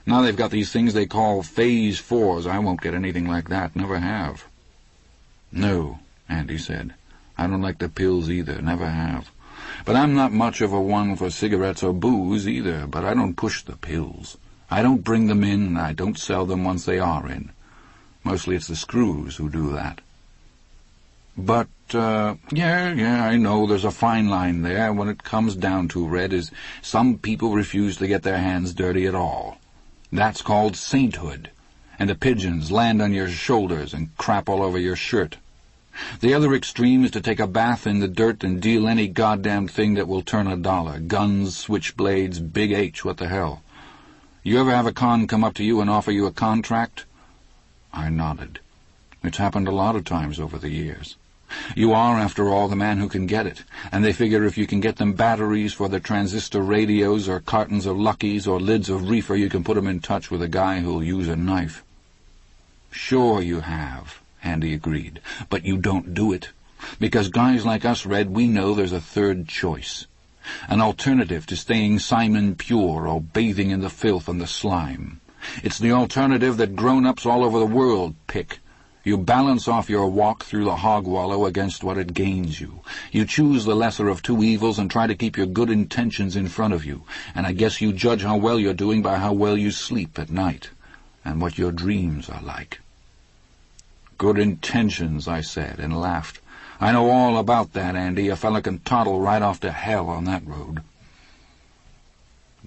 Now they've got these things they call phase 4s. I won't get anything like that, never have." "No," Andy said. "I don't like the pills either, never have. But I'm not much of a one for cigarettes or booze either, but I don't push the pills. I don't bring them in, and I don't sell them once they are in. Mostly it's the screws who do that." "But, yeah, I know there's a fine line there. When it comes down to, Red, is some people refuse to get their hands dirty at all. That's called sainthood, and the pigeons land on your shoulders and crap all over your shirt. The other extreme is to take a bath in the dirt and deal any goddamn thing that will turn $1. Guns, switchblades, big H, what the hell. You ever have a con come up to you and offer you a contract?" I nodded. "It's happened a lot of times over the years. You are, after all, the man who can get it, and they figure if you can get them batteries for their transistor radios or cartons of Luckies or lids of reefer, you can put them in touch with a guy who'll use a knife." "Sure you have," Andy agreed, "but you don't do it. Because guys like us, Red, we know there's a third choice. An alternative to staying Simon pure or bathing in the filth and the slime. It's the alternative that grown-ups all over the world pick. You balance off your walk through the hog wallow against what it gains you. You choose the lesser of two evils and try to keep your good intentions in front of you, and I guess you judge how well you're doing by how well you sleep at night, and what your dreams are like." "Good intentions," I said, and laughed. "I know all about that, Andy. A fella can toddle right off to hell on that road."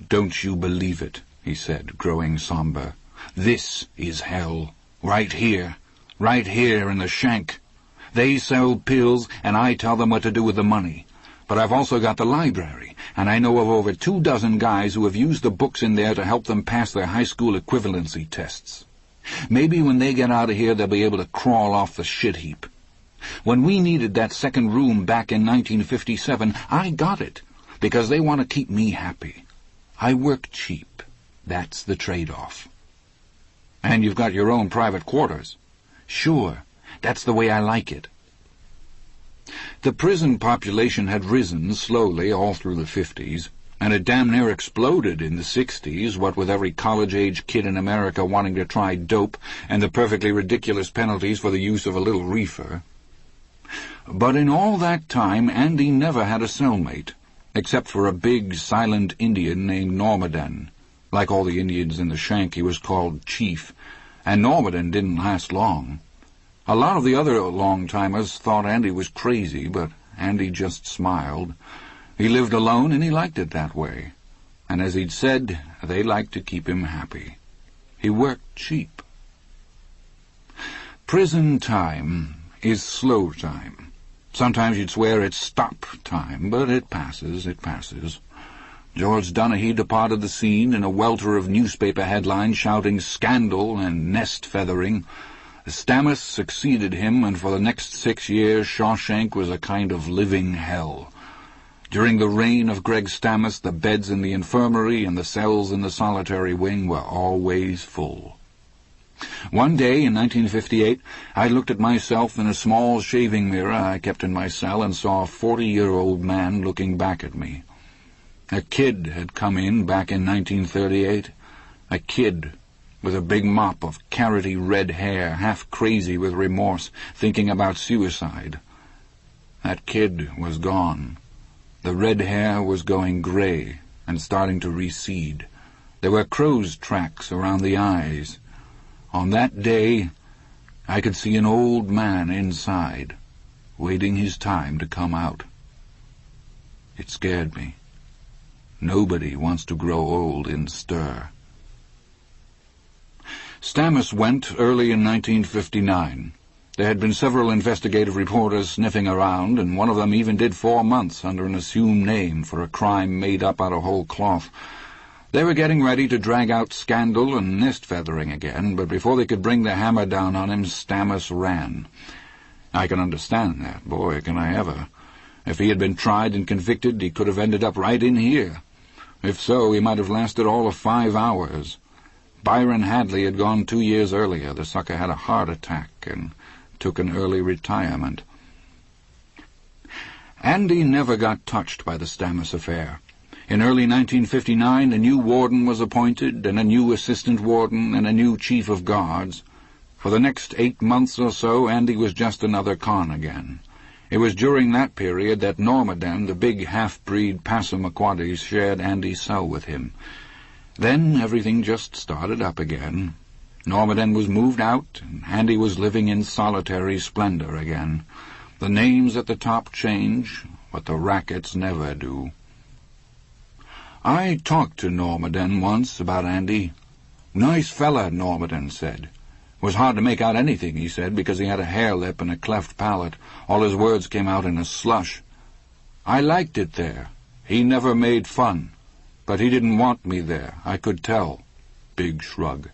"Don't you believe it," he said, growing somber. "This is hell. Right here in the shank. They sell pills, and I tell them what to do with the money. But I've also got the library, and I know of over 24 guys who have used the books in there to help them pass their high school equivalency tests. Maybe when they get out of here they'll be able to crawl off the shit heap. When we needed that second room back in 1957, I got it, because they want to keep me happy. I work cheap. That's the trade-off." "And you've got your own private quarters." "Sure. That's the way I like it." The prison population had risen slowly all through the 50s, and it damn near exploded in the 60s, what with every college-age kid in America wanting to try dope and the perfectly ridiculous penalties for the use of a little reefer. But in all that time, Andy never had a cellmate, except for a big, silent Indian named Normadan. Like all the Indians in the shank, he was called Chief, and Normadan didn't last long. A lot of the other long-timers thought Andy was crazy, but Andy just smiled. He lived alone, and he liked it that way. And as he'd said, they liked to keep him happy. He worked cheap. Prison time is slow time. Sometimes you'd swear it's stop time, but it passes. George Donaghy departed the scene in a welter of newspaper headlines shouting scandal and nest-feathering. Stamets succeeded him, and for the next 6 years Shawshank was a kind of living hell. During the reign of Greg Stamets, the beds in the infirmary and the cells in the solitary wing were always full. One day in 1958, I looked at myself in a small shaving mirror I kept in my cell and saw a 40-year-old man looking back at me. A kid had come in back in 1938. A kid with a big mop of carroty red hair, half crazy with remorse, thinking about suicide. That kid was gone. The red hair was going gray and starting to recede. There were crow's tracks around the eyes. On that day, I could see an old man inside, waiting his time to come out. It scared me. Nobody wants to grow old in stir. Stamets went early in 1959. There had been several investigative reporters sniffing around, and one of them even did 4 months under an assumed name for a crime made up out of whole cloth. They were getting ready to drag out scandal and nest-feathering again, but before they could bring the hammer down on him, Stammus ran. I can understand that, boy, can I ever. If he had been tried and convicted, he could have ended up right in here. If so, he might have lasted all of 5 hours. Byron Hadley had gone 2 years earlier. The sucker had a heart attack and took an early retirement. Andy never got touched by the Stammus affair. In early 1959, a new warden was appointed, and a new assistant warden, and a new chief of guards. For the next 8 months or so, Andy was just another con again. It was during that period that Normaden, the big half-breed Passamaquoddy, shared Andy's cell with him. Then everything just started up again. Normaden was moved out, and Andy was living in solitary splendor again. The names at the top change, but the rackets never do. I talked to Normaden once about Andy. "Nice fella," Normaden said. It was hard to make out anything, he said, because he had a hare lip and a cleft palate. All his words came out in a slush. I liked it there. He never made fun. But he didn't want me there, I could tell. Big shrug.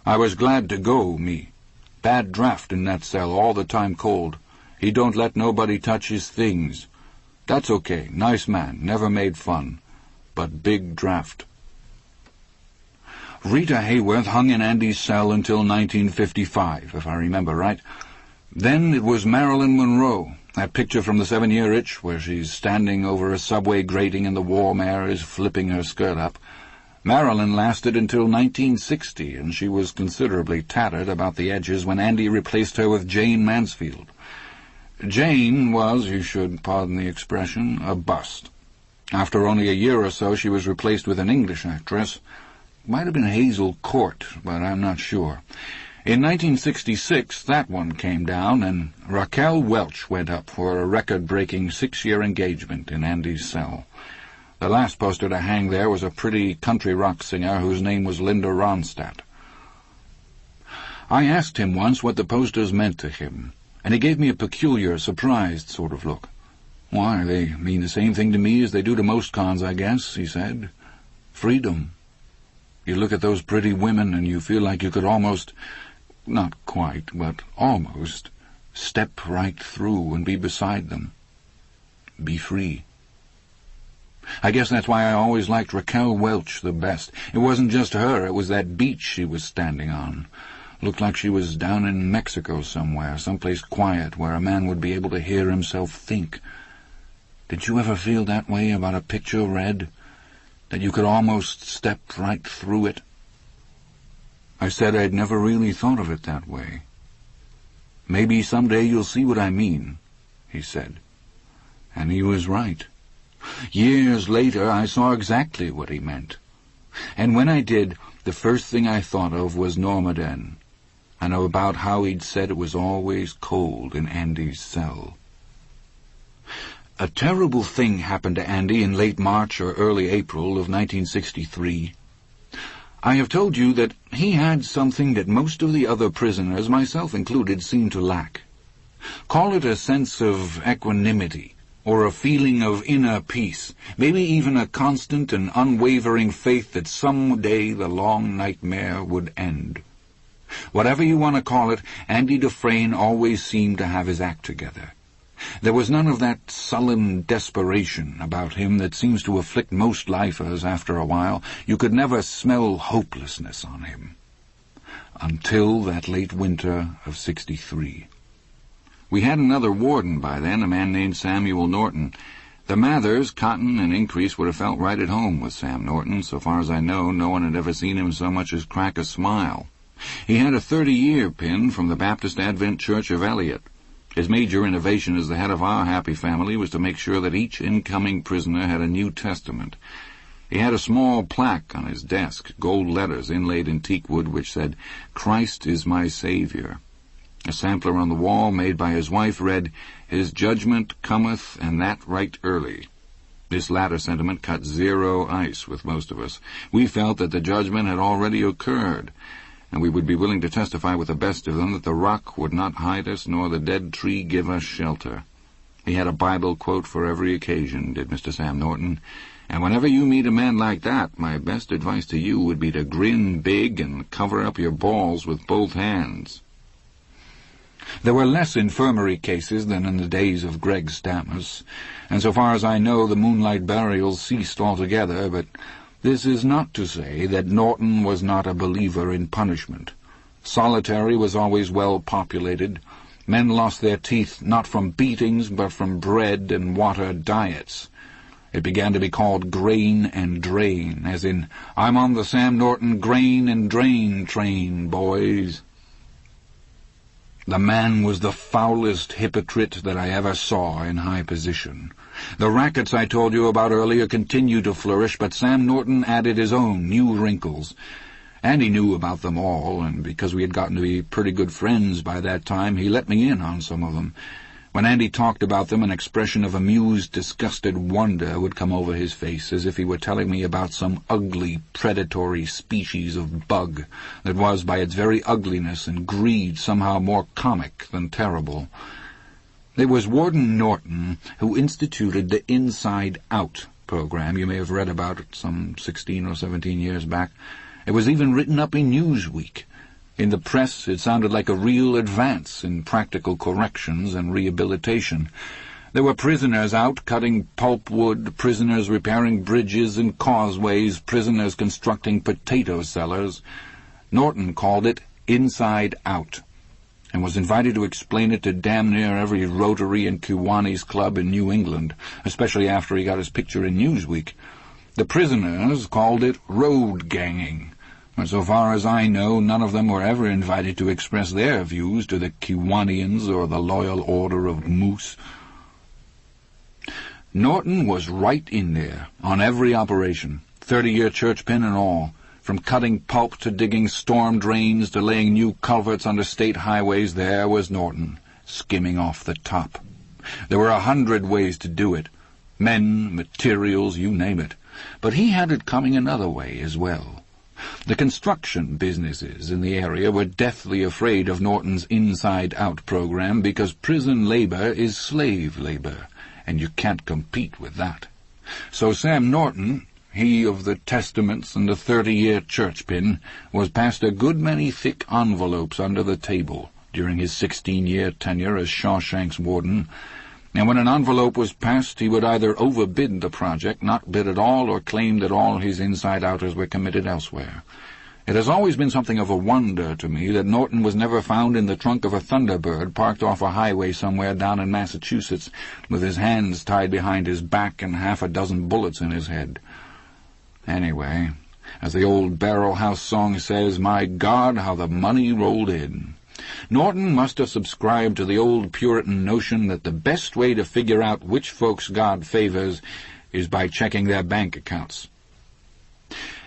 I was glad to go, me. Bad draft in that cell, all the time cold. He don't let nobody touch his things. That's okay, nice man, never made fun. But big draft. Rita Hayworth hung in Andy's cell until 1955, if I remember right. Then it was Marilyn Monroe, that picture from the 7-Year Itch, where she's standing over a subway grating and the war mare is flipping her skirt up. Marilyn lasted until 1960, and she was considerably tattered about the edges when Andy replaced her with Jane Mansfield. Jane was, you should pardon the expression, a bust. After only a year or so, she was replaced with an English actress. Might have been Hazel Court, but I'm not sure. In 1966, that one came down, and Raquel Welch went up for a record-breaking 6-year engagement in Andy's cell. The last poster to hang there was a pretty country rock singer whose name was Linda Ronstadt. I asked him once what the posters meant to him, and he gave me a peculiar, surprised sort of look. "Why, they mean the same thing to me as they do to most cons, I guess," he said. "Freedom. You look at those pretty women and you feel like you could almost, not quite, but almost, step right through and be beside them. Be free. I guess that's why I always liked Raquel Welch the best. It wasn't just her, it was that beach she was standing on. Looked like she was down in Mexico somewhere, someplace quiet where a man would be able to hear himself think. Did you ever feel that way about a picture read? That you could almost step right through it?" I said I'd never really thought of it that way. "Maybe someday you'll see what I mean," he said. And he was right. Years later, I saw exactly what he meant. And when I did, the first thing I thought of was Normaden, and about how he'd said it was always cold in Andy's cell. A terrible thing happened to Andy in late March or early April of 1963. I have told you that he had something that most of the other prisoners, myself included, seemed to lack. Call it a sense of equanimity, or a feeling of inner peace, maybe even a constant and unwavering faith that someday the long nightmare would end. Whatever you want to call it, Andy Dufresne always seemed to have his act together. There was none of that sullen desperation about him that seems to afflict most lifers after a while. You could never smell hopelessness on him. Until that late winter of 63. We had another warden by then, a man named Samuel Norton. The Mathers, Cotton, and Increase would have felt right at home with Sam Norton. So far as I know, no one had ever seen him so much as crack a smile. He had a 30-year pin from the Baptist Advent Church of Eliot. His major innovation as the head of our happy family was to make sure that each incoming prisoner had a New Testament. He had a small plaque on his desk, gold letters inlaid in teak wood, which said, "Christ is my Savior." A sampler on the wall, made by his wife, read, "His judgment cometh, and that right early." This latter sentiment cut zero ice with most of us. We felt that the judgment had already occurred. and we would be willing to testify with the best of them that the rock would not hide us, nor the dead tree give us shelter. He had a Bible quote for every occasion, did Mr. Sam Norton, and whenever you meet a man like that, my best advice to you would be to grin big and cover up your balls with both hands. There were less infirmary cases than in the days of Greg Stammas, and so far as I know the moonlight burials ceased altogether, but this is not to say that Norton was not a believer in punishment. Solitary was always well populated. Men lost their teeth not from beatings, but from bread and water diets. It began to be called grain and drain, as in, I'm on the Sam Norton grain and drain train, boys. The man was the foulest hypocrite that I ever saw in high position. The rackets I told you about earlier continued to flourish, but Sam Norton added his own new wrinkles. Andy knew about them all, and because we had gotten to be pretty good friends by that time, he let me in on some of them. When Andy talked about them, an expression of amused, disgusted wonder would come over his face, as if he were telling me about some ugly, predatory species of bug that was, by its very ugliness and greed, somehow more comic than terrible. It was Warden Norton who instituted the Inside Out program you may have read about it some 16 or 17 years back. It was even written up in Newsweek. In the press, it sounded like a real advance in practical corrections and rehabilitation. There were prisoners out cutting pulpwood, prisoners repairing bridges and causeways, prisoners constructing potato cellars. Norton called it Inside Out, and was invited to explain it to damn near every Rotary and Kiwanis club in New England, especially after he got his picture in Newsweek. The prisoners called it road ganging. And so far as I know, none of them were ever invited to express their views to the Kiwanians or the Loyal Order of Moose. Norton was right in there, on every operation, 30-year church pin and all, from cutting pulp to digging storm drains to laying new culverts under state highways. There was Norton, skimming off the top. There were 100 ways to do it, men, materials, you name it, but he had it coming another way as well. The construction businesses in the area were deathly afraid of Norton's Inside-Out program because prison labor is slave labor, and you can't compete with that. So Sam Norton, he of the Testaments and the 30-year church pin, was passed a good many thick envelopes under the table during his 16-year tenure as Shawshank's warden, and when an envelope was passed, he would either overbid the project, not bid at all, or claim that all his inside-outers were committed elsewhere. It has always been something of a wonder to me that Norton was never found in the trunk of a Thunderbird parked off a highway somewhere down in Massachusetts, with his hands tied behind his back and half a dozen bullets in his head. Anyway, as the old Barrel House song says, my God, how the money rolled in. Norton must have subscribed to the old Puritan notion that the best way to figure out which folks God favors is by checking their bank accounts.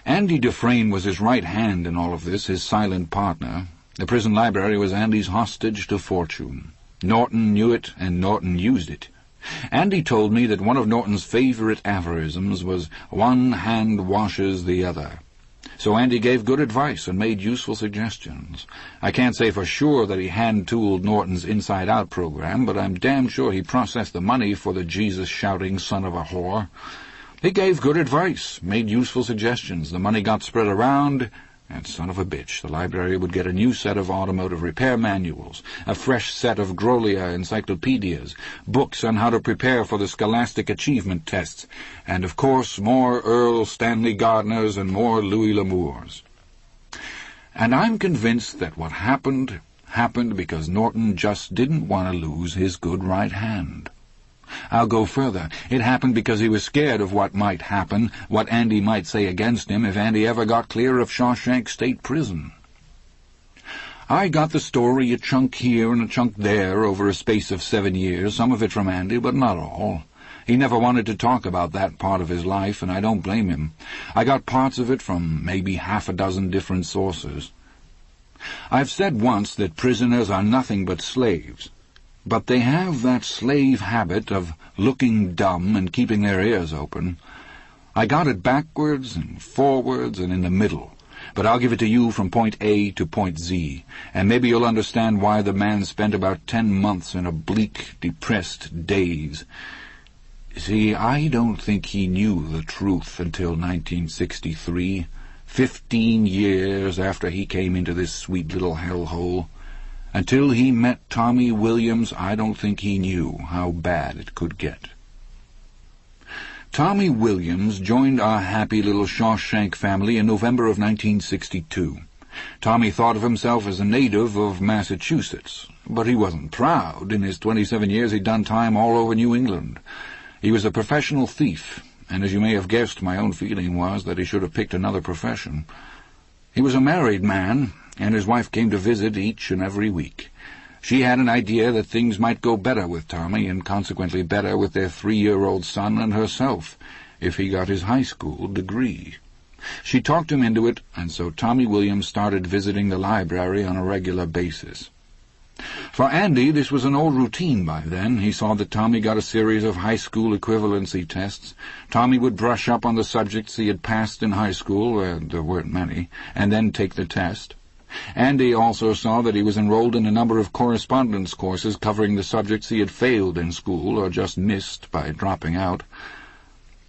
Andy Dufresne was his right hand in all of this, his silent partner. The prison library was Andy's hostage to fortune. Norton knew it, and Norton used it. Andy told me that one of Norton's favorite aphorisms was, one hand washes the other. So Andy gave good advice and made useful suggestions. I can't say for sure that he hand-tooled Norton's Inside-Out program, but I'm damn sure he processed the money for the Jesus-shouting son of a whore. He gave good advice, made useful suggestions. The money got spread around, and son of a bitch, the library would get a new set of automotive repair manuals, a fresh set of Grolier encyclopedias, books on how to prepare for the Scholastic Achievement Tests, and, of course, more Earl Stanley Gardners and more Louis L'Amours. And I'm convinced that what happened because Norton just didn't want to lose his good right hand. I'll go further. It happened because he was scared of what might happen, what Andy might say against him if Andy ever got clear of Shawshank State Prison. I got the story a chunk here and a chunk there over a space of 7 years, some of it from Andy, but not all. He never wanted to talk about that part of his life, and I don't blame him. I got parts of it from maybe half a dozen different sources. I've said once that prisoners are nothing but slaves, but they have that slave habit of looking dumb and keeping their ears open. I got it backwards and forwards and in the middle, but I'll give it to you from point A to point Z, and maybe you'll understand why the man spent about 10 months in a bleak, depressed daze. See, I don't think he knew the truth until 1963, 15 years after he came into this sweet little hellhole. Until he met Tommy Williams, I don't think he knew how bad it could get. Tommy Williams joined our happy little Shawshank family in November of 1962. Tommy thought of himself as a native of Massachusetts, but he wasn't proud. In his 27 years he'd done time all over New England. He was a professional thief, and as you may have guessed, my own feeling was that he should have picked another profession. He was a married man, and his wife came to visit each and every week. She had an idea that things might go better with Tommy, and consequently better with their 3-year-old son and herself, if he got his high school degree. She talked him into it, and so Tommy Williams started visiting the library on a regular basis. For Andy, this was an old routine by then. He saw that Tommy got a series of high school equivalency tests. Tommy would brush up on the subjects he had passed in high school, where there weren't many, and then take the test. Andy also saw that he was enrolled in a number of correspondence courses covering the subjects he had failed in school or just missed by dropping out.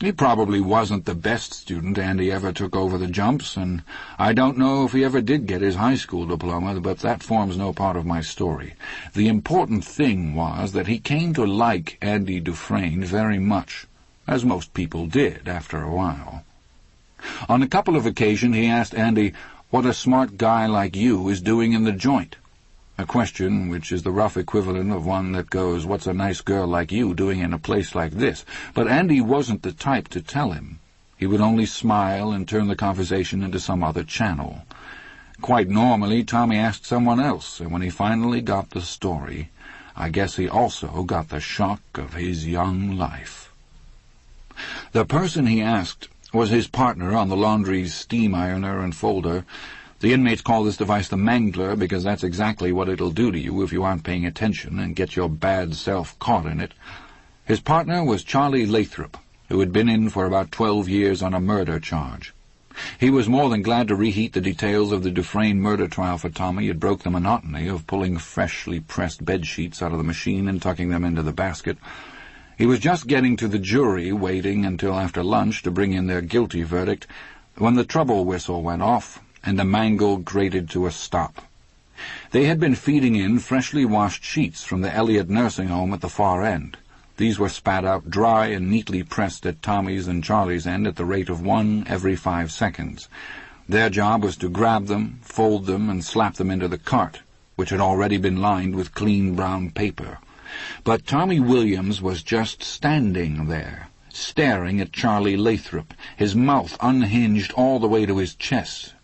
He probably wasn't the best student Andy ever took over the jumps, and I don't know if he ever did get his high school diploma, but that forms no part of my story. The important thing was that he came to like Andy Dufresne very much, as most people did after a while. On a couple of occasions he asked Andy what a smart guy like you is doing in the joint, a question which is the rough equivalent of one that goes, what's a nice girl like you doing in a place like this? But Andy wasn't the type to tell him. He would only smile and turn the conversation into some other channel. Quite normally, Tommy asked someone else, and when he finally got the story, I guess he also got the shock of his young life. The person he asked was his partner on the laundry's steam ironer and folder. The inmates call this device the mangler because that's exactly what it'll do to you if you aren't paying attention and get your bad self caught in it. His partner was Charlie Lathrop, who had been in for about 12 years on a murder charge. He was more than glad to reheat the details of the Dufresne murder trial for Tommy. It broke the monotony of pulling freshly pressed bedsheets out of the machine and tucking them into the basket. He was just getting to the jury, waiting until after lunch to bring in their guilty verdict, when the trouble whistle went off and the mangle grated to a stop. They had been feeding in freshly washed sheets from the Elliott nursing home at the far end. These were spat out dry and neatly pressed at Tommy's and Charlie's end at the rate of 1 every 5 seconds. Their job was to grab them, fold them, and slap them into the cart, which had already been lined with clean brown paper. But Tommy Williams was just standing there, staring at Charlie Lathrop, his mouth unhinged all the way to his chest.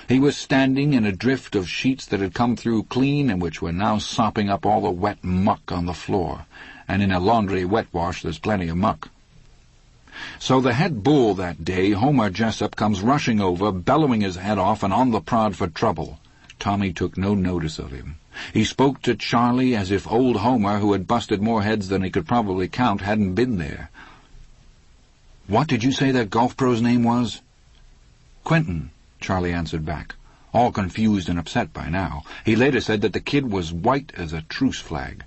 He was standing in a drift of sheets that had come through clean and which were now sopping up all the wet muck on the floor, and in a laundry wet wash there's plenty of muck. So the head bull that day, Homer Jessup, comes rushing over, bellowing his head off and on the prod for trouble. Tommy took no notice of him. He spoke to Charlie as if old Homer, who had busted more heads than he could probably count, hadn't been there. "What did you say that golf pro's name was?" "Quentin," Charlie answered back, all confused and upset by now. He later said that the kid was white as a truce flag.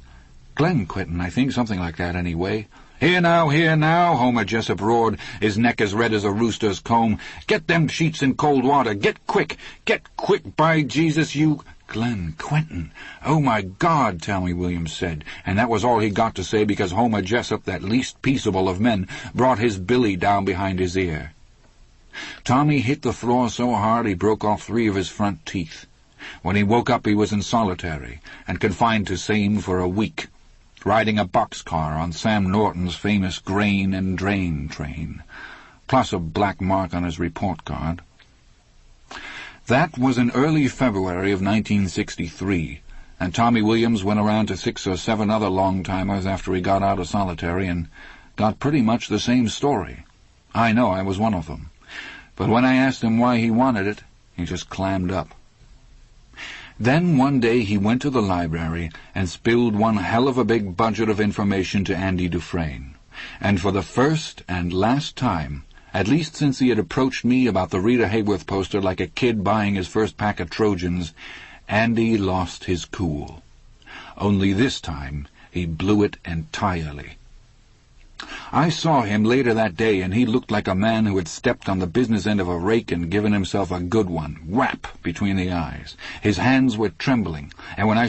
"Glenn Quentin, I think, something like that anyway." Here now," Homer Jessup roared, his neck as red as a rooster's comb. "Get them sheets in cold water. Get quick, by Jesus, you—" "Glenn Quentin! Oh, my God," Tommy Williams said, and that was all he got to say because Homer Jessup, that least peaceable of men, brought his billy down behind his ear. Tommy hit the floor so hard he broke off 3 of his front teeth. When he woke up he was in solitary and confined to same for a week, riding a boxcar on Sam Norton's famous grain and drain train, plus a black mark on his report card. That was in early February of 1963, and Tommy Williams went around to 6 or 7 other long-timers after he got out of solitary and got pretty much the same story. I know, I was one of them. But when I asked him why he wanted it, he just clammed up. Then one day he went to the library and spilled one hell of a big budget of information to Andy Dufresne. And for the first and last time, At least since he had approached me about the Rita Hayworth poster like a kid buying his first pack of Trojans, Andy lost his cool. Only this time he blew it entirely. I saw him later that day, and he looked like a man who had stepped on the business end of a rake and given himself a good one, whap, between the eyes. His hands were trembling, and when I